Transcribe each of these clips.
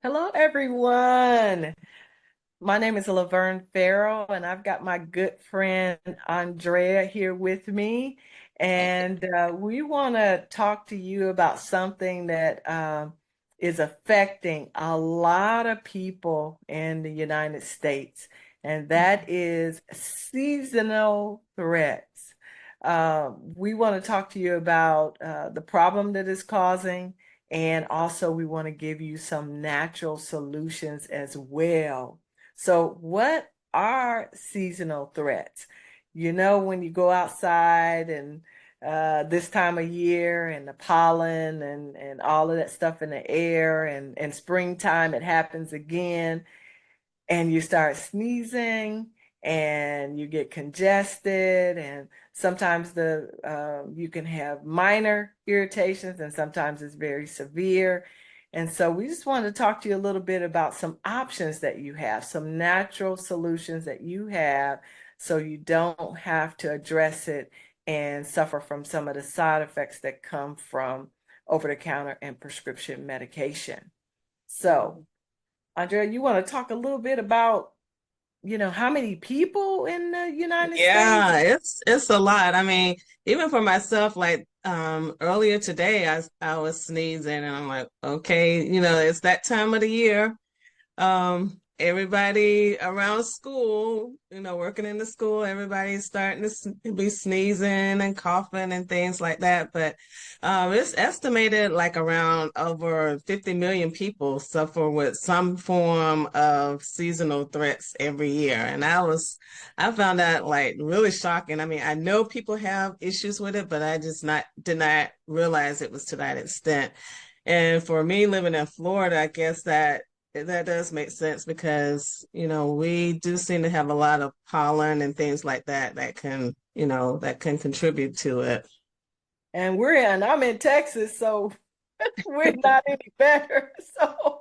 Hello, everyone. My name is Laverne Farrell, and I've got my good friend Andrea here with me. And we want to talk to you about something that is affecting a lot of people in the United States, and that is seasonal threats. We want to talk to you about the problem that is causing. And also, we want to give you some natural solutions as well. So, what are seasonal threats? You know, when you go outside and this time of year and the pollen and all of that stuff in the air and springtime, it happens again and you start sneezing and you get congested and sometimes the you can have minor irritations and sometimes it's very severe. And so we just wanted to talk to you a little bit about some options that you have, some natural solutions that you have so you don't have to address it and suffer from some of the side effects that come from over-the-counter and prescription medication. So Andrea, you want to talk a little bit about, how many people in the United States? Yeah, it's a lot. I mean, even for myself, like earlier today, I was sneezing and I'm like, okay, it's that time of the year. Everybody around school, working in the school, everybody's starting to be sneezing and coughing and things like that. But it's estimated like around over 50 million people suffer with some form of seasonal threats every year. And I found that like really shocking. I mean, I know people have issues with it, but I just not did not realize it was to that extent. And for me living in Florida, I guess that does make sense because, we do seem to have a lot of pollen and things like that that can contribute to it. I'm in Texas, so we're not any better. So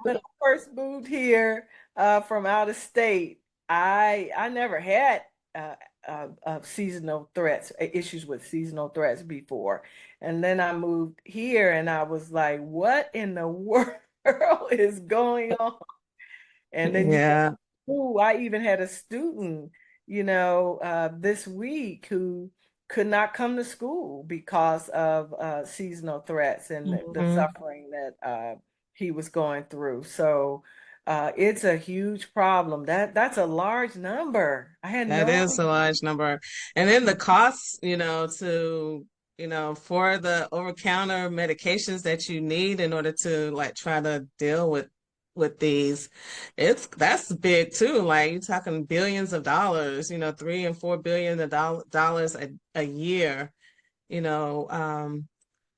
when I first moved here from out of state, I never had seasonal threats, issues with seasonal threats before. And then I moved here and I was like, what in the world is going on? And then you go Yeah, to school. I even had a student, this week who could not come to school because of seasonal threats and the hmm suffering that he was going through. So it's a huge problem. That's a large number. I had that no is a large number. And then the costs, for the over-counter medications that you need in order to like try to deal with these, that's big too. Like you're talking billions of dollars, 3 and 4 billion of dollars a year, you know,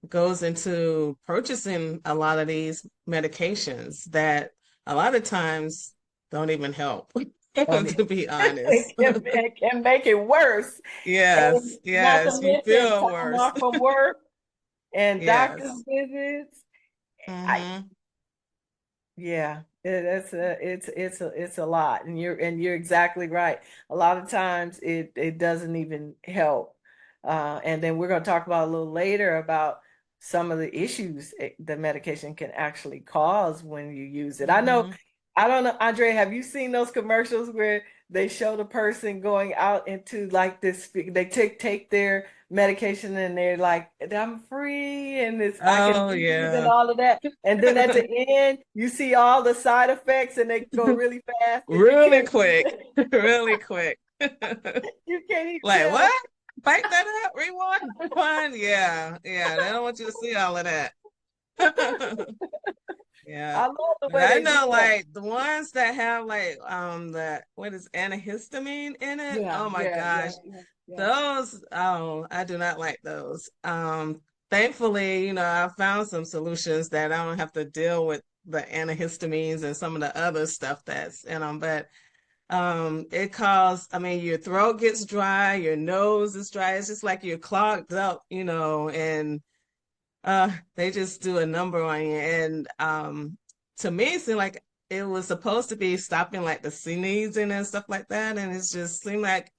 goes into purchasing a lot of these medications that a lot of times don't even help, idea. to be honest. It can make it worse. And Yes, not to yes, you mention feel time worse. off from work and doctor's Yes. visits. I hmm Yeah, it's a lot, and you're exactly right. A lot of times it doesn't even help. And then we're going to talk about a little later about some of the issues the medication can actually cause when you use it. hmm I don't know, Andre, have you seen those commercials where they show the person going out into like this, they take their medication and they're like, I'm free and it's I can Oh breathe and yeah. all of that. And then at the end, you see all the side effects and they go really fast and you Really can't quick. Really quick. you can't even Like tell. what? Fight that up, rewind, rewind. Yeah, yeah. They don't want you to see all of that. Yeah. I love the But way I they do know that. like the ones that have like the what is antihistamine in it? Yeah, Oh my yeah, yeah, gosh. yeah, yeah. Those, oh, I do not like those. Thankfully, I found some solutions that I don't have to deal with the antihistamines and some of the other stuff that's in them. But it causes, I mean, your throat gets dry, your nose is dry. It's just like you're clogged up, and they just do a number on you. And to me, it seemed like it was supposed to be stopping like the sneezing and stuff like that. And it just seemed like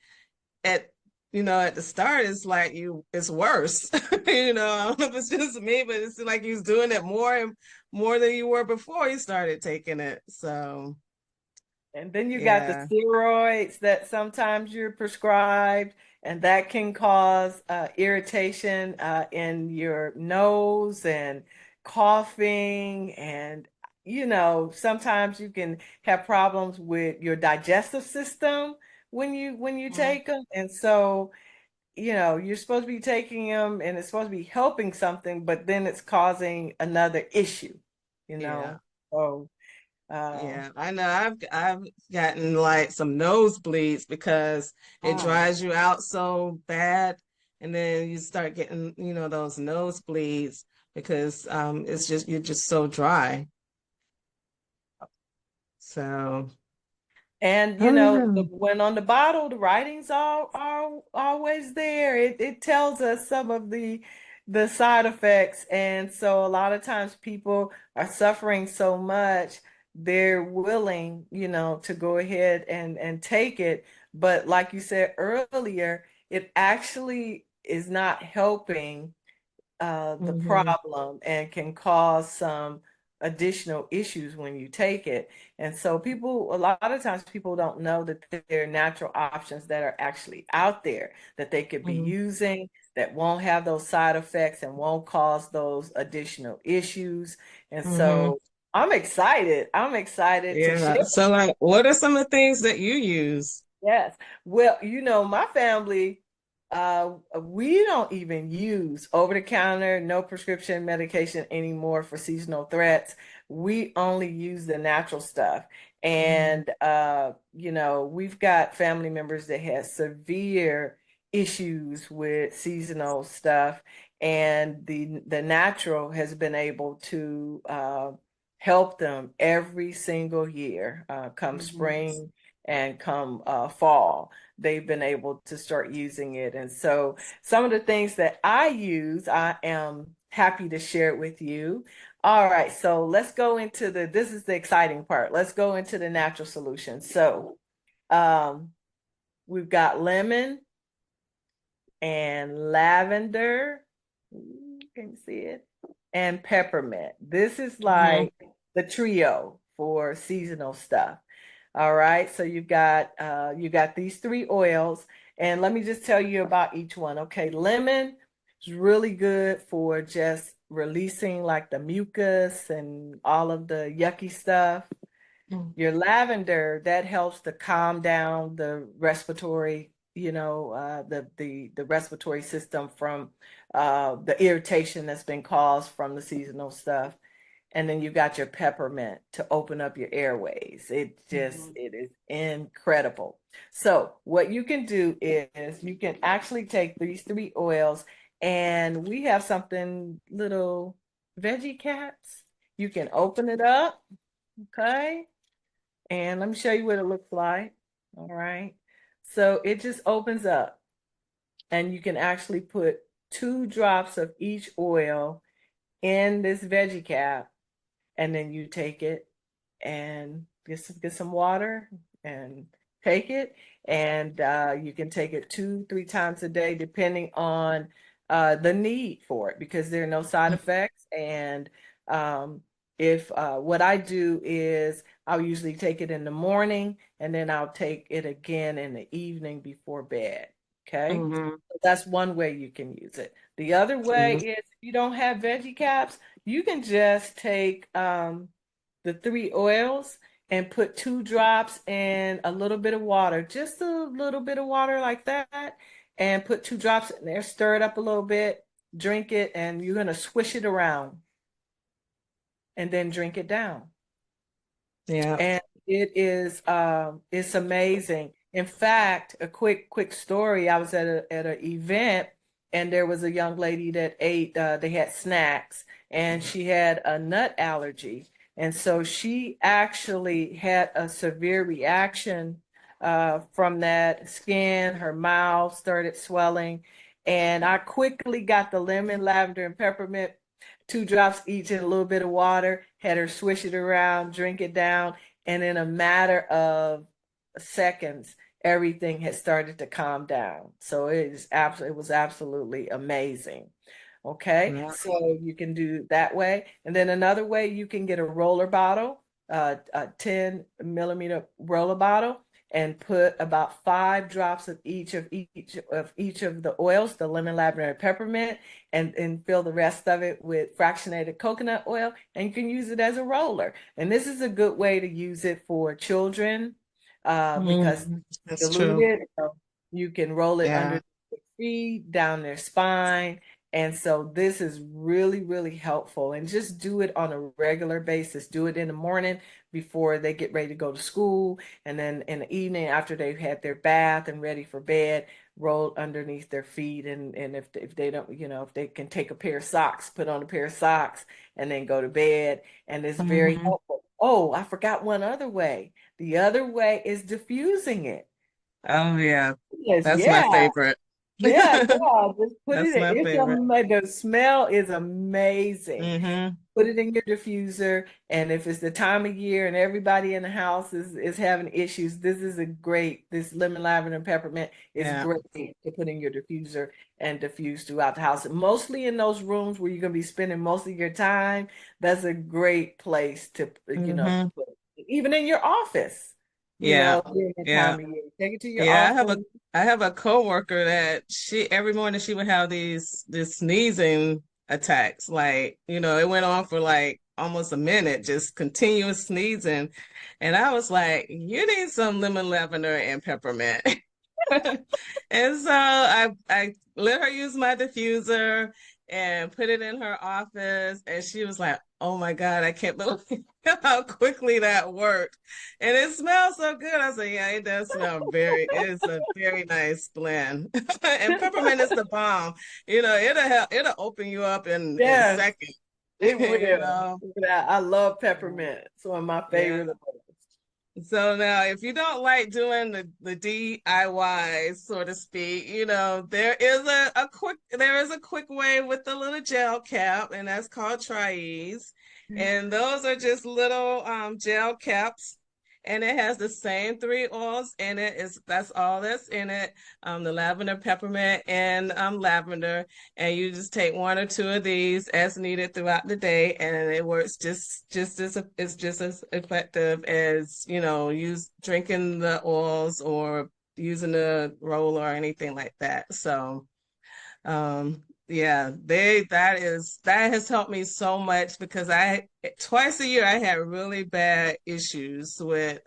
at at the start, it's like it's worse. I don't know if it's just me, but it's like he's doing it more and more than you were before you started taking it. So, And then you got the yeah. steroids that sometimes you're prescribed, and that can cause irritation in your nose and coughing. And, sometimes you can have problems with your digestive system when you Mhm. take them. And so, you're supposed to be taking them and it's supposed to be helping something, but then it's causing another issue, you Yeah. know? So, uh, Yeah, I know. I've gotten like some nosebleeds because it oh. dries you out so bad, and then you start getting, those nosebleeds because it's just you're just so dry. So And I don't know. when on the bottle, the writings are always there. It tells us some of the side effects, and so a lot of times people are suffering so much, they're willing, to go ahead and take it. But like you said earlier, it actually is not helping the Hmm. problem and can cause some additional issues when you take it. And so a lot of times people don't know that there are natural options that are actually out there that they could be Hmm. using that won't have those side effects and won't cause those additional issues. And Hmm. so I'm excited. I'm excited to share. Yeah. So like, what are some of the things that you use? Yes. Well, my family, we don't even use over-the-counter, no prescription medication anymore for seasonal threats. We only use the natural stuff. Hmm. And we've got family members that have severe issues with seasonal stuff, and the natural has been able to help them every single year, come Hmm. spring and come fall, they've been able to start using it. And so some of the things that I use, I am happy to share it with you. All right, so let's go into this is the exciting part. Let's go into the natural solution. So um, we've got lemon and lavender. Can you see it? And peppermint. This is Hmm. like the trio for seasonal stuff. All right, so you got these three oils, and let me just tell you about each one. Okay, lemon is really good for just releasing like the mucus and all of the yucky stuff. Your lavender, that helps to calm down the respiratory, the respiratory system from the irritation that's been caused from the seasonal stuff. And then you got your peppermint to open up your airways. Hmm. It is incredible. So what you can do is you can actually take these three oils, and we have something little veggie caps. You can open it up, okay? And let me show you what it looks like. All right. So it just opens up, and you can actually put 2 drops of each oil in this veggie cap, and then you take it and get some water and take it. And you can take it 2, 3 times a day, depending on the need for it, because there are no side effects. And um, if what I do is I'll usually take it in the morning, and then I'll take it again in the evening before bed. Okay. Hmm. So that's one way you can use it. The other way Hmm. is if you don't have veggie caps, you can just take the three oils and put 2 drops in a little bit of water, just a little bit of water like that, and put 2 drops in there, stir it up a little bit, drink it, and you're going to swish it around and then drink it down. Yeah. And it's amazing. In fact, a quick story. I was at an event, and there was a young lady that ate they had snacks, and she had a nut allergy. And so she actually had a severe reaction from that. Skin, her mouth started swelling. And I quickly got the lemon, lavender, and peppermint, 2 drops each in a little bit of water, had her swish it around, drink it down, and in a matter of seconds, everything had started to calm down. So it was absolutely amazing. Okay, Yeah. so you can do that way. And then another way, you can get a roller bottle, a 10 millimeter roller bottle, and put about 5 drops of each of the oils, the lemon, lavender, and peppermint, and fill the rest of it with fractionated coconut oil, and you can use it as a roller. And this is a good way to use it for children because That's true. diluted. You can roll it Yeah. under their feet, down their spine. And so this is really, really helpful. And just do it on a regular basis. Do it in the morning before they get ready to go to school. And then in the evening after they've had their bath and ready for bed, roll underneath their feet. And if they don't, if they can take a pair of socks, put on a pair of socks and then go to bed. And it's very Hmm. helpful. Oh, I forgot one other way. The other way is diffusing it. Oh yeah. Yes, That's my yeah. favorite. Yeah, yeah. Just put it That's in. my favorite. The smell is amazing. Hmm. Put it in your diffuser, and if it's the time of year and everybody in the house is having issues, this lemon, lavender, and peppermint is Yeah. great to put in your diffuser and diffuse throughout the house. Mostly in those rooms where you're gonna be spending most of your time, that's a great place to, Hmm. put it. Even in your office, Yeah. during the Yeah. time of year. Take it to your Yeah. office. I have a coworker that she every morning she would have these sneezing attacks. Like, it went on for like almost a minute, just continuous sneezing. And I was like, you need some lemon lavender and peppermint. And so I let her use my diffuser and put it in her office. And she was like, oh my God, I can't believe how quickly that worked. And it smells so good. I said, yeah, it does smell it's a very nice blend. And peppermint is the bomb. It'll open you up in Yes. seconds. It You will. know. Yeah, I love peppermint. It's one of my Yeah. favorite oils. So now, if you don't like doing the DIY, so to speak, there is a quick way with the little gel cap, and that's called Tri-Ease. And those are just little gel caps, and it has the same three oils in it. That's all that's in it. The lavender, peppermint, and lavender. And you just take one or two of these as needed throughout the day, and it works just as it's just as effective as use drinking the oils or using the roller or anything like that. So yeah, that has helped me so much because I twice a year I had really bad issues with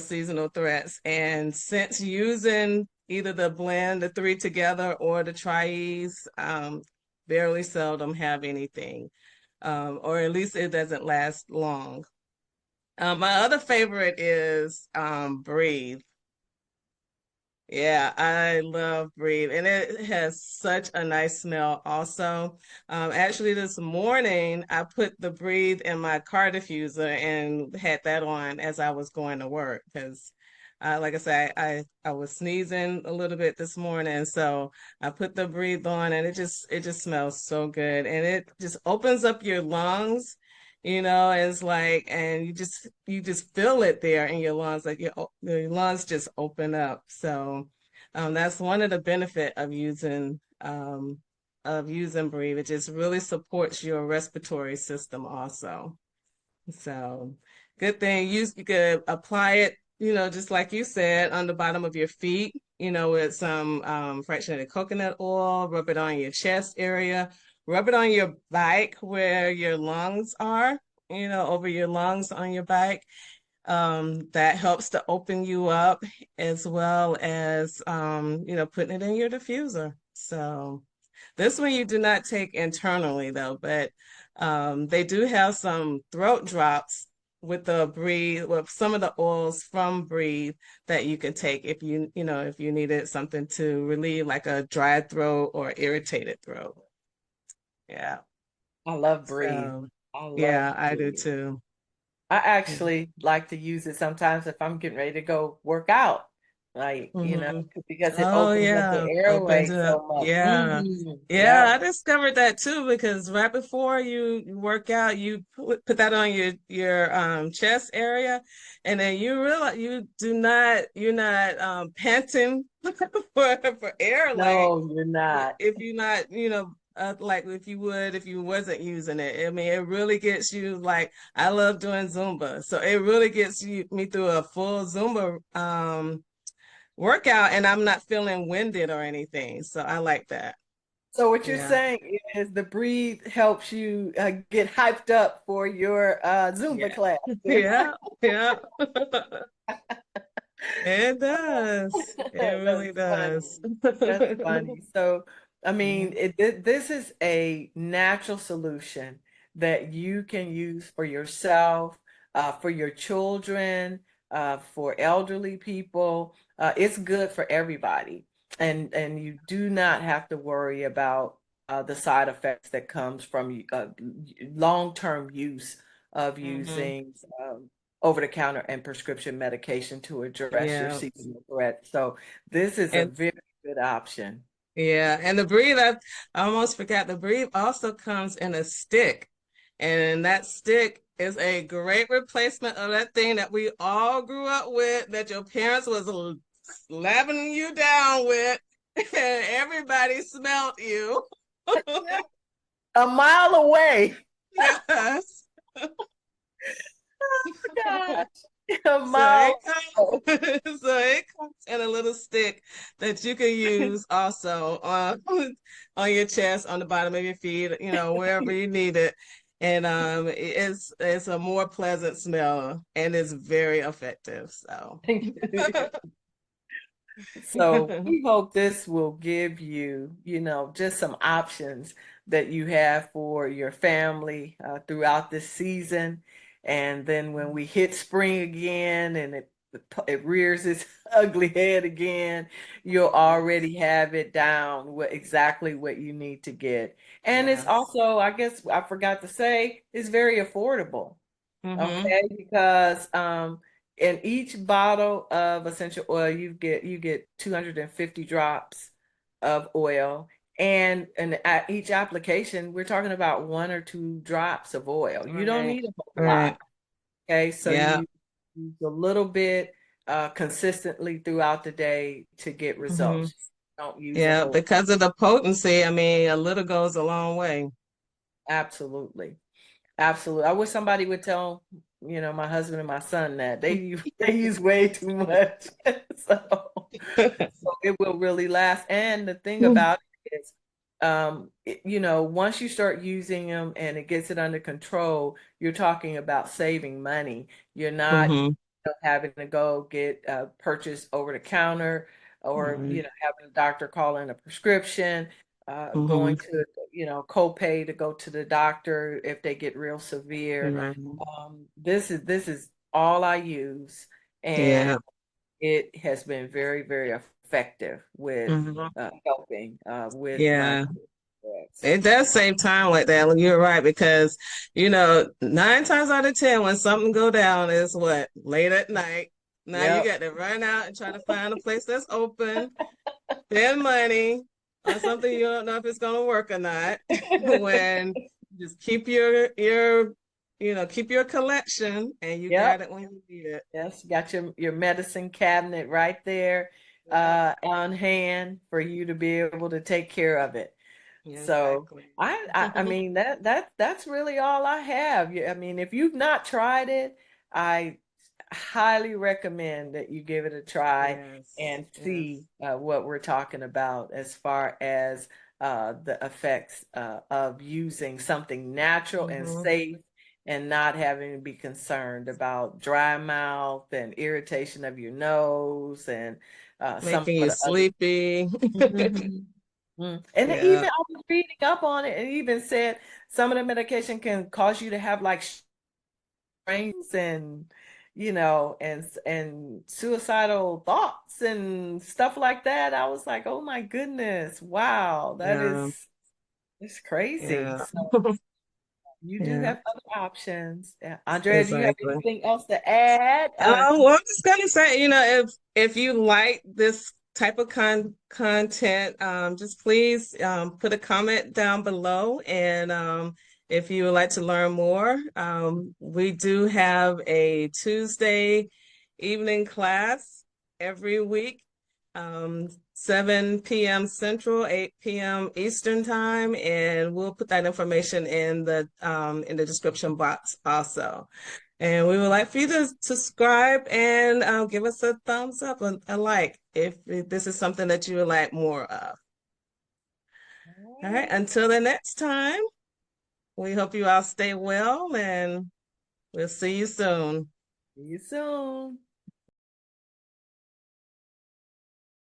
seasonal threats. And since using either the blend, the three together, or the Tri-Ease, barely seldom have anything, or at least it doesn't last long. My other favorite is Breathe. Yeah, I love Breathe, and it has such a nice smell also. Actually, this morning I put the Breathe in my car diffuser and had that on as I was going to work because, like I said, I was sneezing a little bit this morning, so I put the Breathe on, and it just smells so good, and it just opens up your lungs. It's like, and you just feel it there in your lungs, like your lungs just open up. So that's one of the benefit of using Breathe. It just really supports your respiratory system also. So good thing. You could apply it, just like you said, on the bottom of your feet, with some fractionated coconut oil, rub it on your chest area, rub it on your bike where your lungs are, over your lungs on your bike. That helps to open you up as well as putting it in your diffuser. So this one you do not take internally though, but they do have some throat drops with the Breathe, with some of the oils from Breathe that you can take if you needed something to relieve like a dry throat or irritated throat. Yeah. I love Breathe. So I love yeah, I do Breathe. too. I Yeah. actually like to use it sometimes if I'm getting ready to go work out. like, Hmm. because it Oh opens up the yeah, opens airway it up. so much. Yeah. Yeah, Yep. I discovered that too because right before you work out, you put that on your chest area, and then you realize you're not panting for air like No, you're not. if you're not, like if you would if you wasn't using it. I mean, it really gets you like I love doing Zumba, so it really gets me through a full Zumba workout, and I'm not feeling winded or anything. So I like that. So what you're Yeah. saying is the breathe helps you get hyped up for your Zumba Yeah. class. Yeah. Yeah. It does. It really That's funny. does. That's funny. So, I mean, Mhm. this is a natural solution that you can use for yourself, for your children, for elderly people. It's good for everybody, and you do not have to worry about the side effects that comes from long-term use of Mhm. using over-the-counter and prescription medication to address your Yeah. seasonal threat. So this is a And very good option. yeah, and the breathe, I almost forgot the breathe also comes in a stick. And that stick is a great replacement of that thing that we all grew up with that your parents was slapping you down with, and everybody smelled you. A mile away. Yes. Gosh, a So it mile away. comes, so it comes in a little stick that you can use also on your chest, on the bottom of your feet, wherever you need it. And it's a more pleasant smell and it's very effective. So So we hope this will give you, just some options that you have for your family throughout this season. And then when we hit spring again and it rears its ugly head again, you'll already have it down exactly what you need to get. And it's yes. also, I guess I forgot to say, it's very affordable. Mm-hmm. Okay, because in each bottle of essential oil you get 250 drops of oil, and at each application we're talking about 1 or 2 drops of oil. You don't Right. need a whole lot. Right. Okay, so Yeah. you use a little bit consistently throughout the day to get Mm-hmm. results. Don't use a Yeah. whole. Because of the potency, I mean, a little goes a long way. Absolutely. Absolutely. I wish somebody would tell, my husband and my son that they use way too much. So, so it will really last. And the thing about it is, once you start using them and it gets it under control, you're talking about saving money. You're not Mm-hmm. having to go get purchase over the counter, or Right. having a doctor call in a prescription, Mm-hmm. going to copay to go to the doctor if they get real severe. Right. This is all I use, and Yeah. it has been very, very effective with Mhm. helping with my Yeah. kids. It does save time like that. You're right because, 9 times out of 10, when something go down is what? Late at night. Now you Yep. got to run out and try to find a place that's open, spend money on something you don't know if it's going to work or not. When just keep your collection and you got Yep. it when you need it. Yes, you got your medicine cabinet right there Yep. on hand for you to be able to take care of it. So Exactly. I mean that's really all I have. I mean, if you've not tried it, I highly recommend that you give it a try Yes. and Yes. see what we're talking about as far as the effects of using something natural and Hmm. safe, and not having to be concerned about dry mouth and irritation of your nose and some Making of you the other. sleepy. Mhm. And Yeah. even I was reading up on it, and it even said some of the medication can cause you to have like strains and and suicidal thoughts and stuff like that. I was like, oh my goodness, wow, that Yeah. is it's crazy. Yeah. You do Yeah, have other options. Andrea, do you have exactly. anything else to add? Well, I'm just gonna say, if you like this type of content, just please put a comment down below. And if you would like to learn more, we do have a Tuesday evening class every week, 7 p.m. Central, 8 p.m. Eastern time, and we'll put that information in the description box also. And we would like for you to subscribe and give us a thumbs up and a like if this is something that you would like more of. All right, All until the next time, we hope you all stay well and we'll see you soon. See you soon.